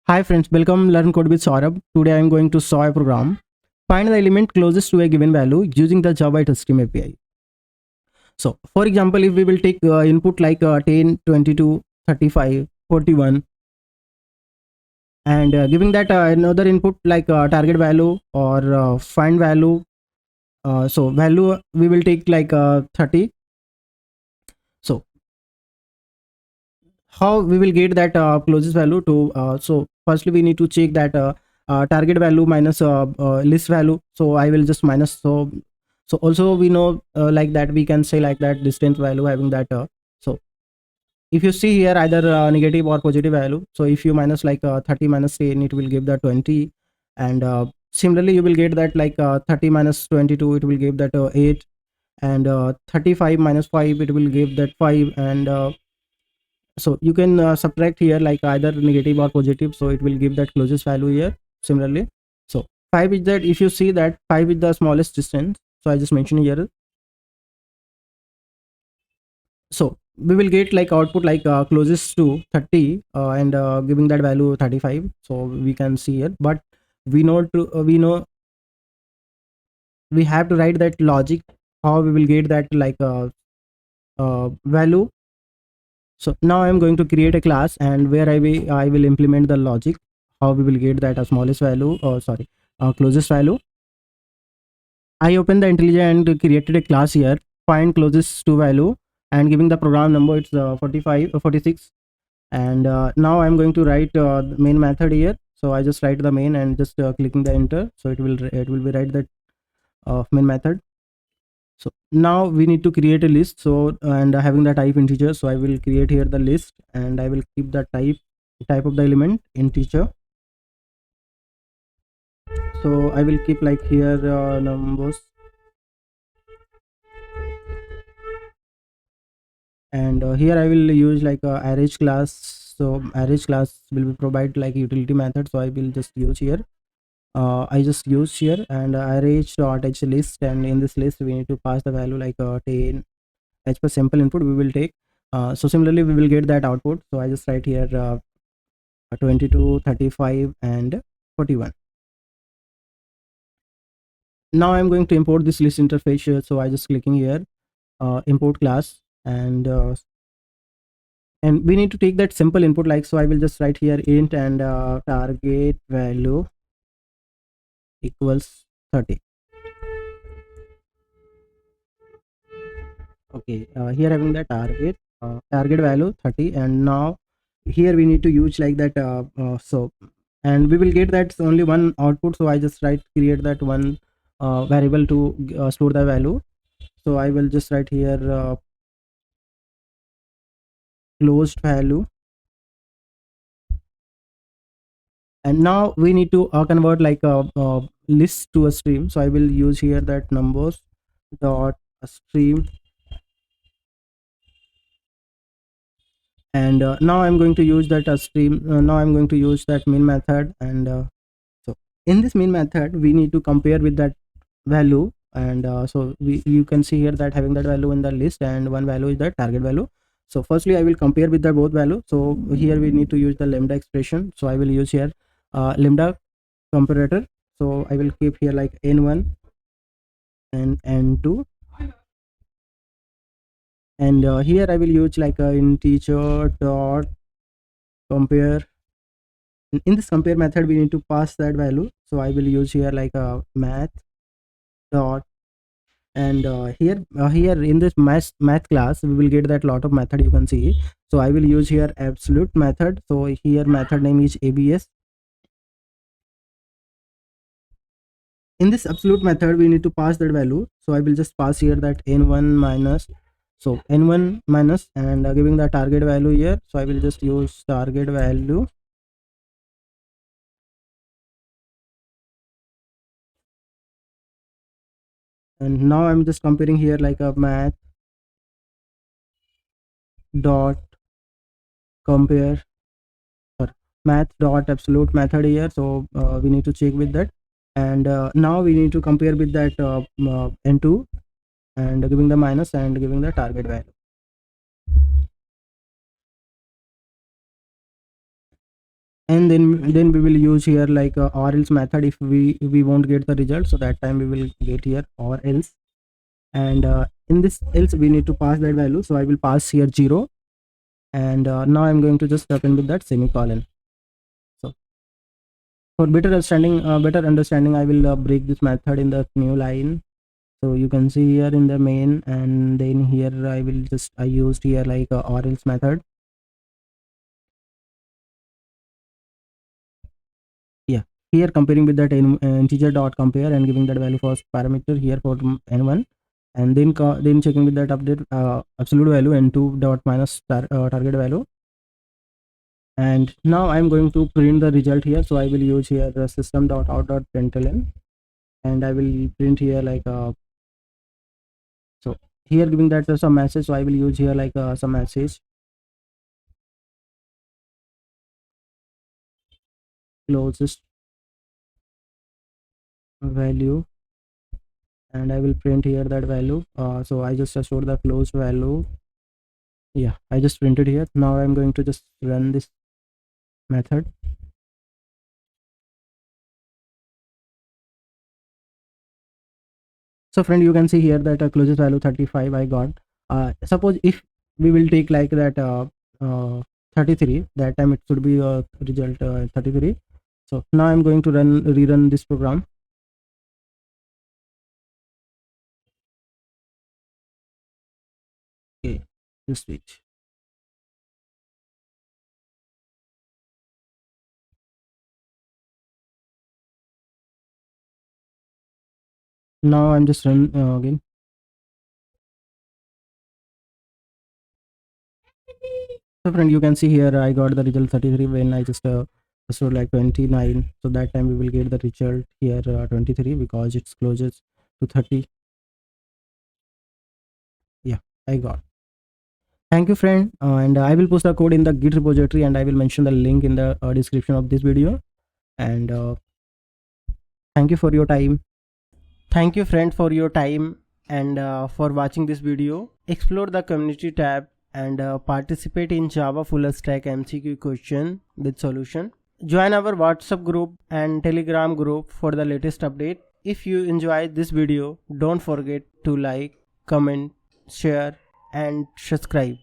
Hi friends, welcome Learn Code with Saurabh. Today I am going to solve a program. Find the element closest to a given value using the Java TestStream API. So for example, if we will take input like 10, 22, 35, 41 and giving that another input like target value or find value. So value we will take like 30. So how we will get that closest value to so firstly we need to check that target value minus list value. So I will just minus. So also we know like that we can say like that distance value having that so if you see here either negative or positive value. So if you minus like 30 minus 10, it will give the 20. And similarly you will get that like 30 minus 22, it will give that 8. And 35 minus 5, it will give that 5. And so you can subtract here like either negative or positive, so it will give that closest value here. Similarly, so 5 is that, if you see that 5 is the smallest distance, so I just mentioned here. So we will get like output like closest to 30 and giving that value 35. So we can see here, but we know we have to write that logic how we will get that like value. So now I'm going to create a class, and where I will implement the logic how we will get that smallest value, or sorry, closest value. I open the IntelliJ and created a class here, find closest to value, and giving the program number, it's 45 46. And now I'm going to write the main method here. So I just write the main and just clicking the enter, so it will be write that main method. So now we need to create a list. So and having the type integer, so I will create here the list, and I will keep the type of the element integer. So I will keep like here numbers. And here I will use like a array class. So array class will be provide like utility method, so I will just use here. I just use here, and array dot h list, and in this list we need to pass the value like 10 as per sample input we will take. So similarly we will get that output. So I just write here 22, 35 and 41. Now I'm going to import this list interface here. So I just clicking here import class, and we need to take that simple input like, so I will just write here int and target value equals 30. Okay, here having the target value 30. And now here we need to use like that so, and we will get that only one output. So I just write create that one variable to store the value. So I will just write here closed value. And now we need to convert like a list to a stream. So I will use here that numbers dot stream. And now I'm going to use that stream. Now I'm going to use that main method. And so in this main method we need to compare with that value. And so you can see here that having that value in the list, and one value is the target value. So firstly I will compare with the both value. So here we need to use the lambda expression. So I will use here lambda comparator. So I will keep here like n1 and n2. And here I will use like a integer dot compare. In this compare method we need to pass that value. So I will use here like a math dot. And here in this math class we will get that lot of method you can see. So I will use here absolute method. So here method name is abs. In this absolute method we need to pass that value. So I will just pass here that n1 minus. So n1 minus, and giving the target value here. So I will just use target value. And now I'm just comparing here like a math dot compare, or math dot absolute method here. So we need to check with that. And now we need to compare with that n2, and giving the minus and giving the target value. and then we will use here like or else method. If we won't get the result, so that time we will get here or else. And in this else we need to pass that value, so I will pass here 0. And now I'm going to just step in with that semicolon. So for better understanding, I will break this method in the new line. So you can see here in the main, and then here I used here like or else method. Yeah, here comparing with that integer dot compare and giving that value for parameter here for n1, and then checking with that update absolute value n2 dot minus target value. And now I'm going to print the result here, so I will use here the system dot out dot println, and I will print here like so here giving that some message, so I will use here like some message closest value, and I will print here that value. So I just stored the closed value. Yeah, I just printed here. Now I'm going to just run this method. So friend, you can see here that closest value 35 I got. Suppose if we will take like that 33, that time it should be result 33. So now I'm going to rerun this program. Okay, just switch. Now I'm just run again. So friend, you can see here I got the result 33 when I just stored like 29. So that time we will get the result here 23 because it's closest to 30. Yeah, I got. Thank you friend, and I will post the code in the git repository, and I will mention the link in the description of this video. And thank you for your time. Thank you friend for your time, and for watching this video. Explore the community tab and participate in Java full stack MCQ question with solution. Join our WhatsApp group and Telegram group for the latest update. If you enjoyed this video, don't forget to like, comment, share and subscribe.